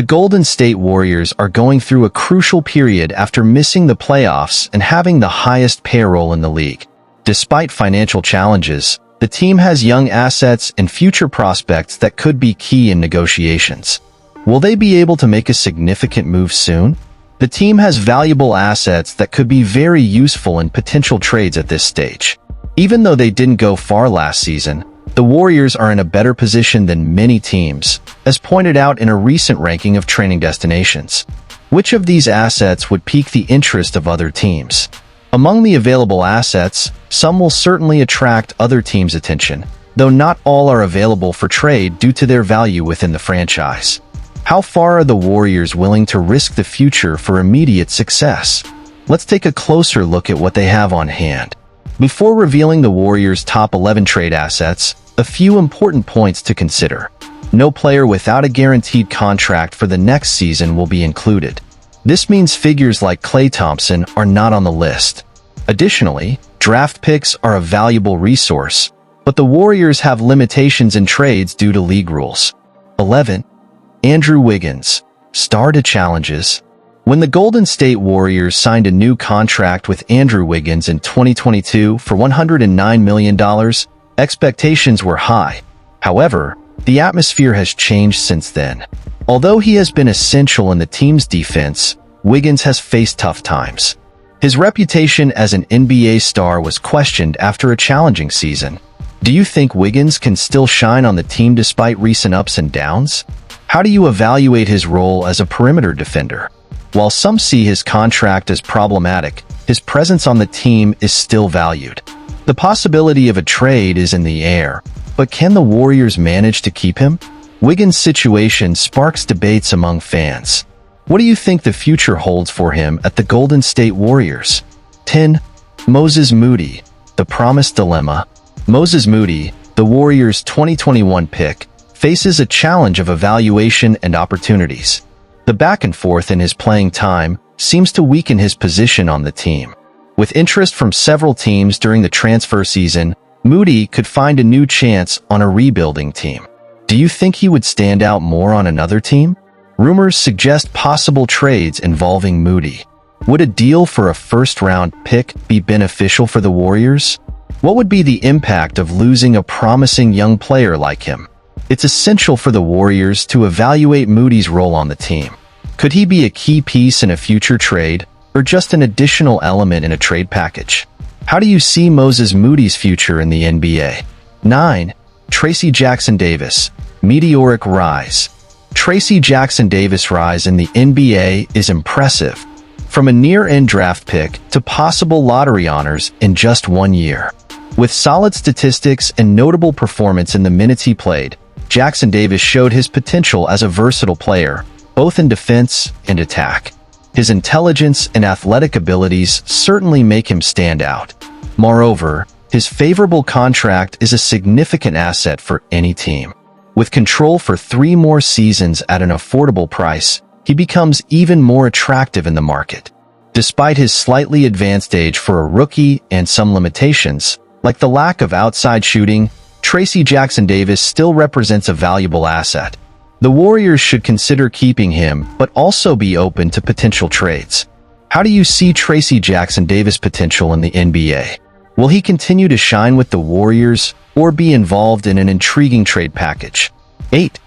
Golden State Warriors are going through a crucial period after missing the playoffs and having the highest payroll in the league. Despite financial challenges, the team has young assets and future prospects that could be key in negotiations. Will they be able to make a significant move soon? The team has valuable assets that could be very useful in potential trades at this stage. Even though they didn't go far last season, the Warriors are in a better position than many teams, as pointed out in a recent ranking of training destinations. Which of these assets would pique the interest of other teams? Among the available assets, some will certainly attract other teams' attention, though not all are available for trade due to their value within the franchise. How far are the Warriors willing to risk the future for immediate success? Let's take a closer look at what they have on hand. Before revealing the Warriors' top 11 trade assets, a few important points to consider. No player without a guaranteed contract for the next season will be included. This means figures like Klay Thompson are not on the list. Additionally, draft picks are a valuable resource, but the Warriors have limitations in trades due to league rules. 11. Andrew Wiggins. Star to challenges. When the Golden State Warriors signed a new contract with Andrew Wiggins in 2022 for $109 million, expectations were high. However, the atmosphere has changed since then. Although he has been essential in the team's defense, Wiggins has faced tough times. His reputation as an NBA star was questioned after a challenging season. Do you think Wiggins can still shine on the team despite recent ups and downs? How do you evaluate his role as a perimeter defender? While some see his contract as problematic, his presence on the team is still valued. The possibility of a trade is in the air, but can the Warriors manage to keep him? Wiggins' situation sparks debates among fans. What do you think the future holds for him at the Golden State Warriors? 10. Moses Moody. The promised dilemma. Moses Moody, the Warriors' 2021 pick, faces a challenge of evaluation and opportunities. The back and forth in his playing time seems to weaken his position on the team. With interest from several teams during the transfer season, Moody could find a new chance on a rebuilding team. Do you think he would stand out more on another team? Rumors suggest possible trades involving Moody. Would a deal for a first-round pick be beneficial for the Warriors? What would be the impact of losing a promising young player like him? It's essential for the Warriors to evaluate Moody's role on the team. Could he be a key piece in a future trade, or just an additional element in a trade package? How do you see Moses Moody's future in the NBA? 9. Tracy Jackson-Davis. Meteoric rise. Tracy Jackson-Davis' rise in the NBA is impressive. From a near-end draft pick to possible lottery honors in just 1 year. With solid statistics and notable performance in the minutes he played, Jackson-Davis showed his potential as a versatile player, both in defense and attack. His intelligence and athletic abilities certainly make him stand out. Moreover, his favorable contract is a significant asset for any team. With control for 3 more seasons at an affordable price, he becomes even more attractive in the market. Despite his slightly advanced age for a rookie and some limitations, like the lack of outside shooting, Tracy Jackson-Davis still represents a valuable asset. The Warriors should consider keeping him, but also be open to potential trades. How do you see Tracy Jackson-Davis' potential in the NBA? Will he continue to shine with the Warriors or be involved in an intriguing trade package? 8.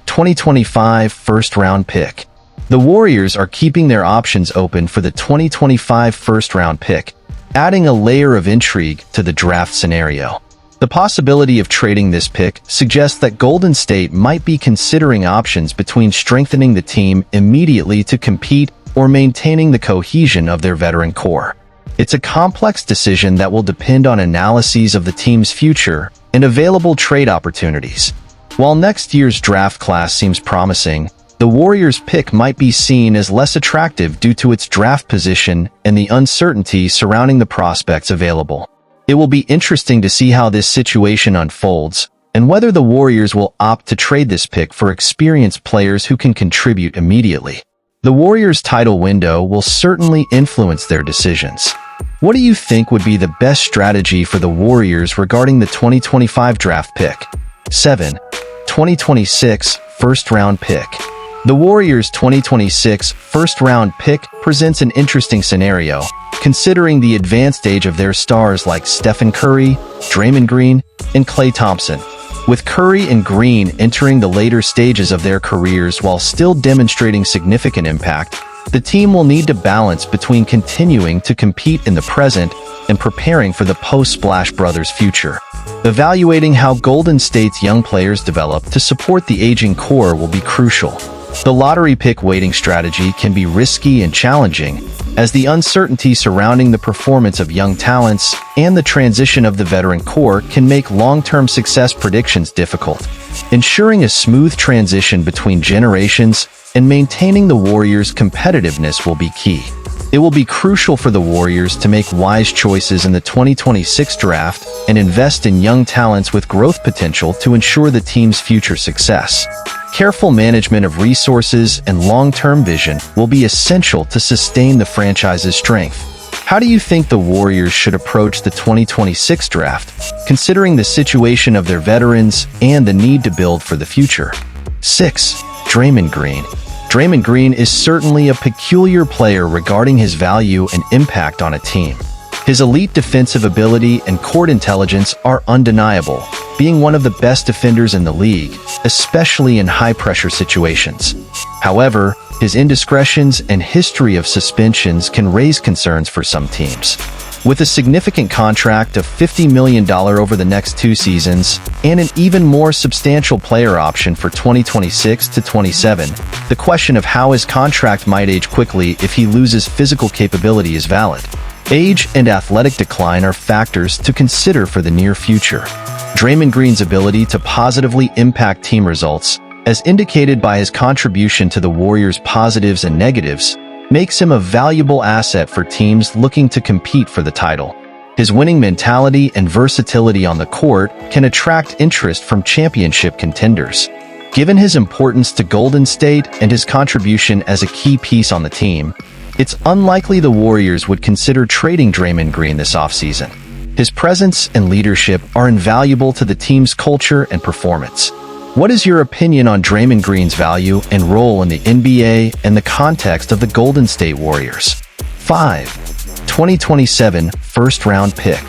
2025 first-round pick. The Warriors are keeping their options open for the 2025 first-round pick, adding a layer of intrigue to the draft scenario. The possibility of trading this pick suggests that Golden State might be considering options between strengthening the team immediately to compete or maintaining the cohesion of their veteran core. It's a complex decision that will depend on analyses of the team's future and available trade opportunities. While next year's draft class seems promising, the Warriors' pick might be seen as less attractive due to its draft position and the uncertainty surrounding the prospects available. It will be interesting to see how this situation unfolds and whether the Warriors will opt to trade this pick for experienced players who can contribute immediately. The Warriors' title window will certainly influence their decisions. What do you think would be the best strategy for the Warriors regarding the 2025 draft pick? 7. 2026 first-round pick. The Warriors' 2026 first-round pick presents an interesting scenario, considering the advanced age of their stars like Stephen Curry, Draymond Green, and Klay Thompson. With Curry and Green entering the later stages of their careers while still demonstrating significant impact, the team will need to balance between continuing to compete in the present and preparing for the post-Splash Brothers future. Evaluating how Golden State's young players develop to support the aging core will be crucial. The lottery pick weighting strategy can be risky and challenging, as the uncertainty surrounding the performance of young talents and the transition of the veteran core can make long-term success predictions difficult. Ensuring a smooth transition between generations and maintaining the Warriors' competitiveness will be key. It will be crucial for the Warriors to make wise choices in the 2026 draft and invest in young talents with growth potential to ensure the team's future success. Careful management of resources and long-term vision will be essential to sustain the franchise's strength. How do you think the Warriors should approach the 2026 draft, considering the situation of their veterans and the need to build for the future? 6. Draymond Green. Draymond Green is certainly a peculiar player regarding his value and impact on a team. His elite defensive ability and court intelligence are undeniable, being one of the best defenders in the league, especially in high-pressure situations. However, his indiscretions and history of suspensions can raise concerns for some teams. With a significant contract of $50 million over the next 2 seasons and an even more substantial player option for 2026 to 27, the question of how his contract might age quickly if he loses physical capability is valid. Age and athletic decline are factors to consider for the near future. Draymond Green's ability to positively impact team results, as indicated by his contribution to the Warriors' positives and negatives, makes him a valuable asset for teams looking to compete for the title. His winning mentality and versatility on the court can attract interest from championship contenders. Given his importance to Golden State and his contribution as a key piece on the team, it's unlikely the Warriors would consider trading Draymond Green this offseason. His presence and leadership are invaluable to the team's culture and performance. What is your opinion on Draymond Green's value and role in the NBA and the context of the Golden State Warriors? 5. 2027 first-round pick.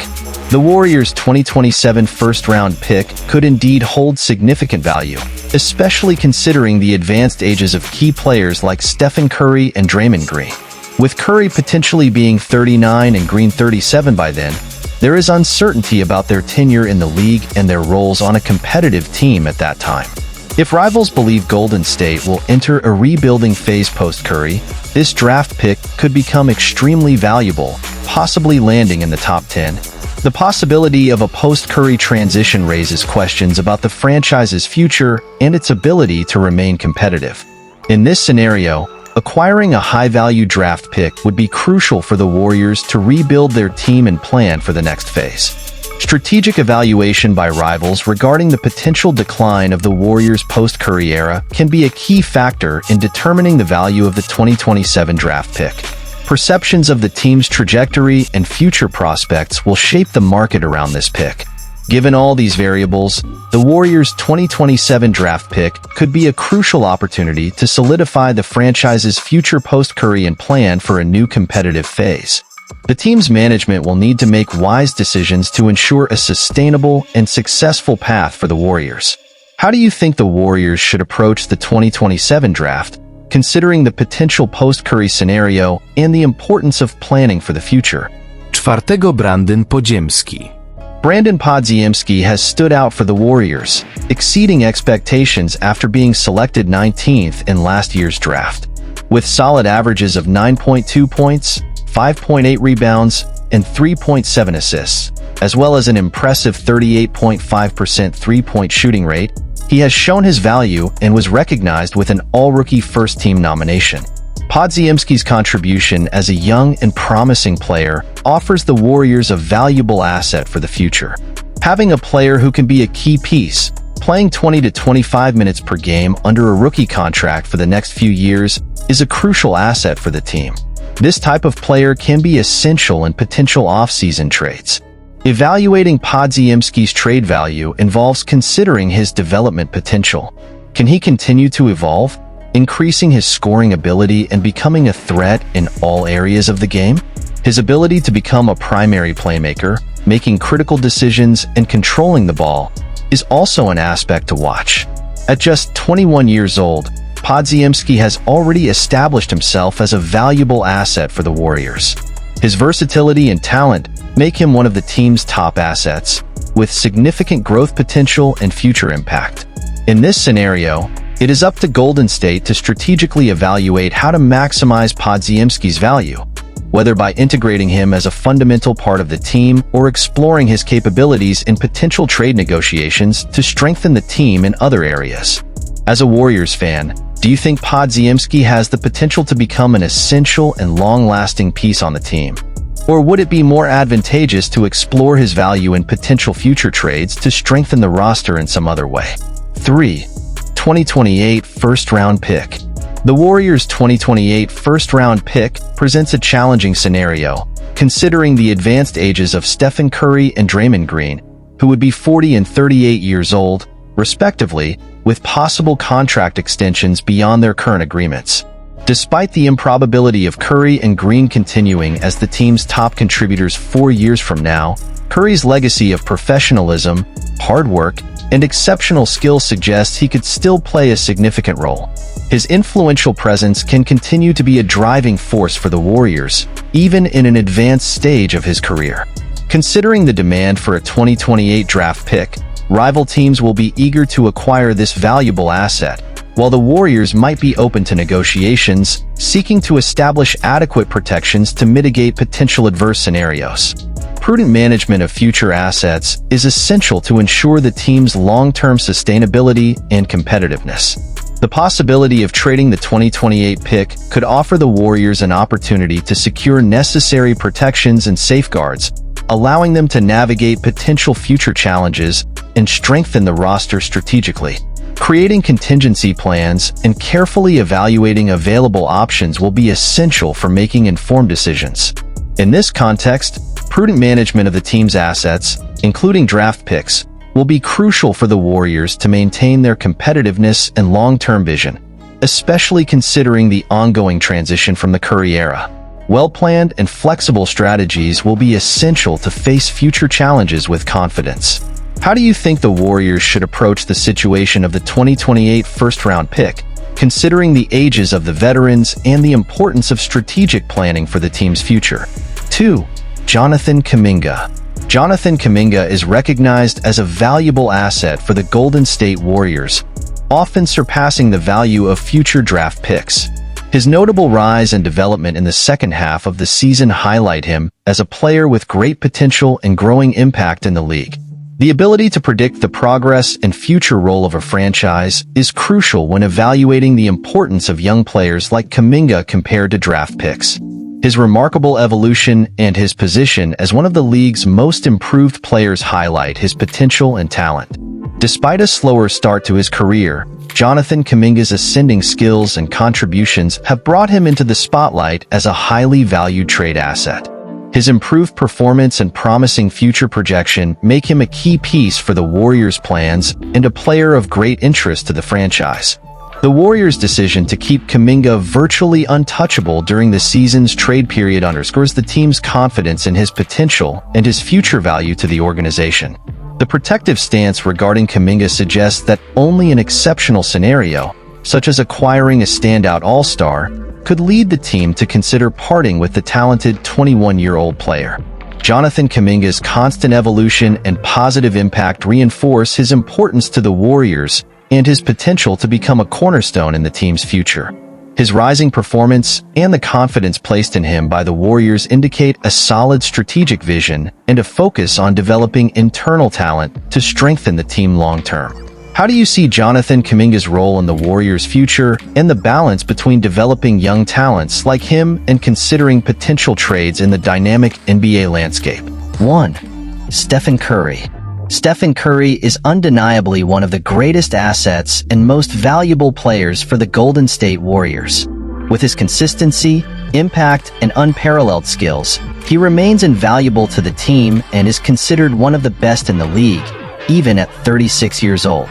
The Warriors' 2027 first-round pick could indeed hold significant value, especially considering the advanced ages of key players like Stephen Curry and Draymond Green. With Curry potentially being 39 and Green 37 by then, there is uncertainty about their tenure in the league and their roles on a competitive team at that time. If rivals believe Golden State will enter a rebuilding phase post-Curry, this draft pick could become extremely valuable, possibly landing in the top 10. The possibility of a post-Curry transition raises questions about the franchise's future and its ability to remain competitive. In this scenario, acquiring a high-value draft pick would be crucial for the Warriors to rebuild their team and plan for the next phase. Strategic evaluation by rivals regarding the potential decline of the Warriors' post-Curry era can be a key factor in determining the value of the 2027 draft pick. Perceptions of the team's trajectory and future prospects will shape the market around this pick. Given all these variables, the Warriors' 2027 draft pick could be a crucial opportunity to solidify the franchise's future post-Curry and plan for a new competitive phase. The team's management will need to make wise decisions to ensure a sustainable and successful path for the Warriors. How do you think the Warriors should approach the 2027 draft, considering the potential post-Curry scenario and the importance of planning for the future? 4. Brandon Podziemski. Brandon Podziemski has stood out for the Warriors, exceeding expectations after being selected 19th in last year's draft. With solid averages of 9.2 points, 5.8 rebounds, and 3.7 assists, as well as an impressive 38.5% three-point shooting rate, he has shown his value and was recognized with an all-rookie first-team nomination. Podziemski's contribution as a young and promising player offers the Warriors a valuable asset for the future. Having a player who can be a key piece, playing 20 to 25 minutes per game under a rookie contract for the next few years, is a crucial asset for the team. This type of player can be essential in potential off-season trades. Evaluating Podziemski's trade value involves considering his development potential. Can he continue to evolve? increasing his scoring ability and becoming a threat in all areas of the game? His ability to become a primary playmaker, making critical decisions and controlling the ball, is also an aspect to watch. At just 21 years old, Podziemski has already established himself as a valuable asset for the Warriors. His versatility and talent make him one of the team's top assets, with significant growth potential and future impact. In this scenario, it is up to Golden State to strategically evaluate how to maximize Podziemski's value, whether by integrating him as a fundamental part of the team or exploring his capabilities in potential trade negotiations to strengthen the team in other areas. As a Warriors fan, do you think Podziemski has the potential to become an essential and long-lasting piece on the team? Or would it be more advantageous to explore his value in potential future trades to strengthen the roster in some other way? 3. 2028 first-round pick. The Warriors' 2028 first-round pick presents a challenging scenario, considering the advanced ages of Stephen Curry and Draymond Green, who would be 40 and 38 years old, respectively, with possible contract extensions beyond their current agreements. Despite the improbability of Curry and Green continuing as the team's top contributors 4 years from now, Curry's legacy of professionalism, hard work, and exceptional skill suggests he could still play a significant role. His influential presence can continue to be a driving force for the Warriors, even in an advanced stage of his career. Considering the demand for a 2028 draft pick, rival teams will be eager to acquire this valuable asset, while the Warriors might be open to negotiations, seeking to establish adequate protections to mitigate potential adverse scenarios. Prudent management of future assets is essential to ensure the team's long-term sustainability and competitiveness. The possibility of trading the 2028 pick could offer the Warriors an opportunity to secure necessary protections and safeguards, allowing them to navigate potential future challenges and strengthen the roster strategically. Creating contingency plans and carefully evaluating available options will be essential for making informed decisions. In this context, prudent management of the team's assets, including draft picks, will be crucial for the Warriors to maintain their competitiveness and long-term vision, especially considering the ongoing transition from the Curry era. Well-planned and flexible strategies will be essential to face future challenges with confidence. How do you think the Warriors should approach the situation of the 2028 first-round pick, considering the ages of the veterans and the importance of strategic planning for the team's future? 2. Jonathan Kuminga. Jonathan Kuminga is recognized as a valuable asset for the Golden State Warriors, often surpassing the value of future draft picks. His notable rise and development in the second half of the season highlight him as a player with great potential and growing impact in the league. The ability to predict the progress and future role of a franchise is crucial when evaluating the importance of young players like Kuminga compared to draft picks. His remarkable evolution and his position as one of the league's most improved players highlight his potential and talent. Despite a slower start to his career, Jonathan Kuminga's ascending skills and contributions have brought him into the spotlight as a highly valued trade asset. His improved performance and promising future projection make him a key piece for the Warriors' plans and a player of great interest to the franchise. The Warriors' decision to keep Kuminga virtually untouchable during the season's trade period underscores the team's confidence in his potential and his future value to the organization. The protective stance regarding Kuminga suggests that only an exceptional scenario, such as acquiring a standout all-star, could lead the team to consider parting with the talented 21-year-old player. Jonathan Kuminga's constant evolution and positive impact reinforce his importance to the Warriors and his potential to become a cornerstone in the team's future. His rising performance and the confidence placed in him by the Warriors indicate a solid strategic vision and a focus on developing internal talent to strengthen the team long-term. How do you see Jonathan Kuminga's role in the Warriors' future and the balance between developing young talents like him and considering potential trades in the dynamic NBA landscape? 1. Stephen Curry. Stephen Curry is undeniably one of the greatest assets and most valuable players for the Golden State Warriors. With his consistency, impact, and unparalleled skills, he remains invaluable to the team and is considered one of the best in the league, even at 36 years old.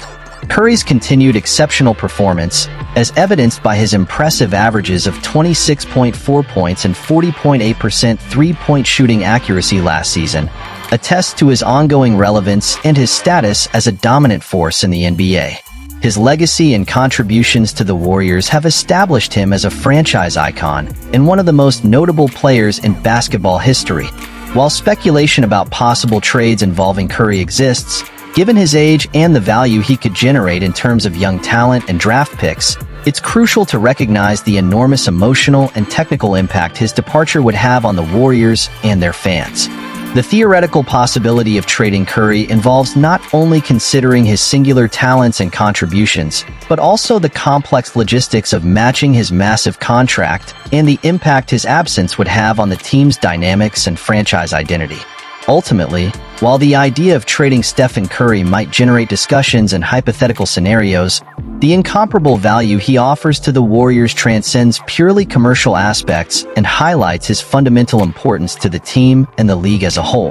Curry's continued exceptional performance, as evidenced by his impressive averages of 26.4 points and 40.8% three-point shooting accuracy last season, attests to his ongoing relevance and his status as a dominant force in the NBA. His legacy and contributions to the Warriors have established him as a franchise icon and one of the most notable players in basketball history. While speculation about possible trades involving Curry exists, given his age and the value he could generate in terms of young talent and draft picks, it's crucial to recognize the enormous emotional and technical impact his departure would have on the Warriors and their fans. The theoretical possibility of trading Curry involves not only considering his singular talents and contributions, but also the complex logistics of matching his massive contract and the impact his absence would have on the team's dynamics and franchise identity. Ultimately, while the idea of trading Stephen Curry might generate discussions and hypothetical scenarios, the incomparable value he offers to the Warriors transcends purely commercial aspects and highlights his fundamental importance to the team and the league as a whole.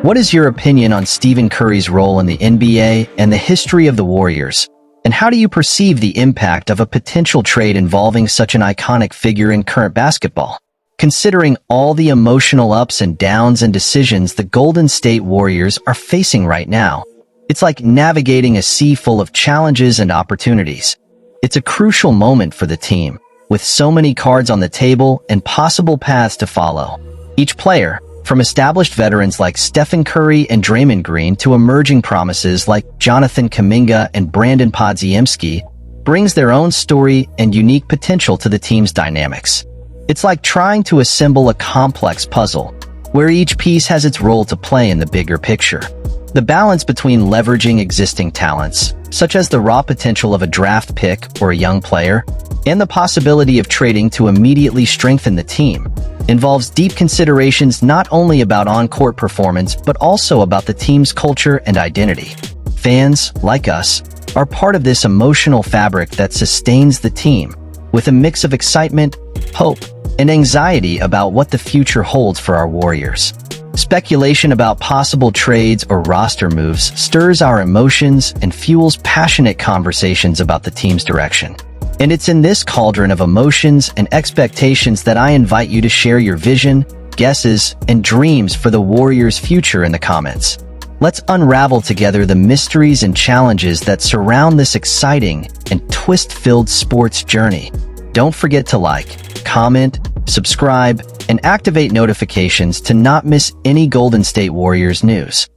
What is your opinion on Stephen Curry's role in the NBA and the history of the Warriors? And how do you perceive the impact of a potential trade involving such an iconic figure in current basketball? Considering all the emotional ups and downs and decisions the Golden State Warriors are facing right now, it's like navigating a sea full of challenges and opportunities. It's a crucial moment for the team, with so many cards on the table and possible paths to follow. Each player, from established veterans like Stephen Curry and Draymond Green to emerging promises like Jonathan Kuminga and Brandon Podziemski, brings their own story and unique potential to the team's dynamics. It's like trying to assemble a complex puzzle, where each piece has its role to play in the bigger picture. The balance between leveraging existing talents, such as the raw potential of a draft pick or a young player, and the possibility of trading to immediately strengthen the team, involves deep considerations not only about on-court performance but also about the team's culture and identity. Fans, like us, are part of this emotional fabric that sustains the team, with a mix of excitement, hope, and anxiety about what the future holds for our Warriors. Speculation about possible trades or roster moves stirs our emotions and fuels passionate conversations about the team's direction. And it's in this cauldron of emotions and expectations that I invite you to share your vision, guesses, and dreams for the Warriors' future in the comments. Let's unravel together the mysteries and challenges that surround this exciting and twist-filled sports journey. Don't forget to like, comment, subscribe, and activate notifications to not miss any Golden State Warriors news.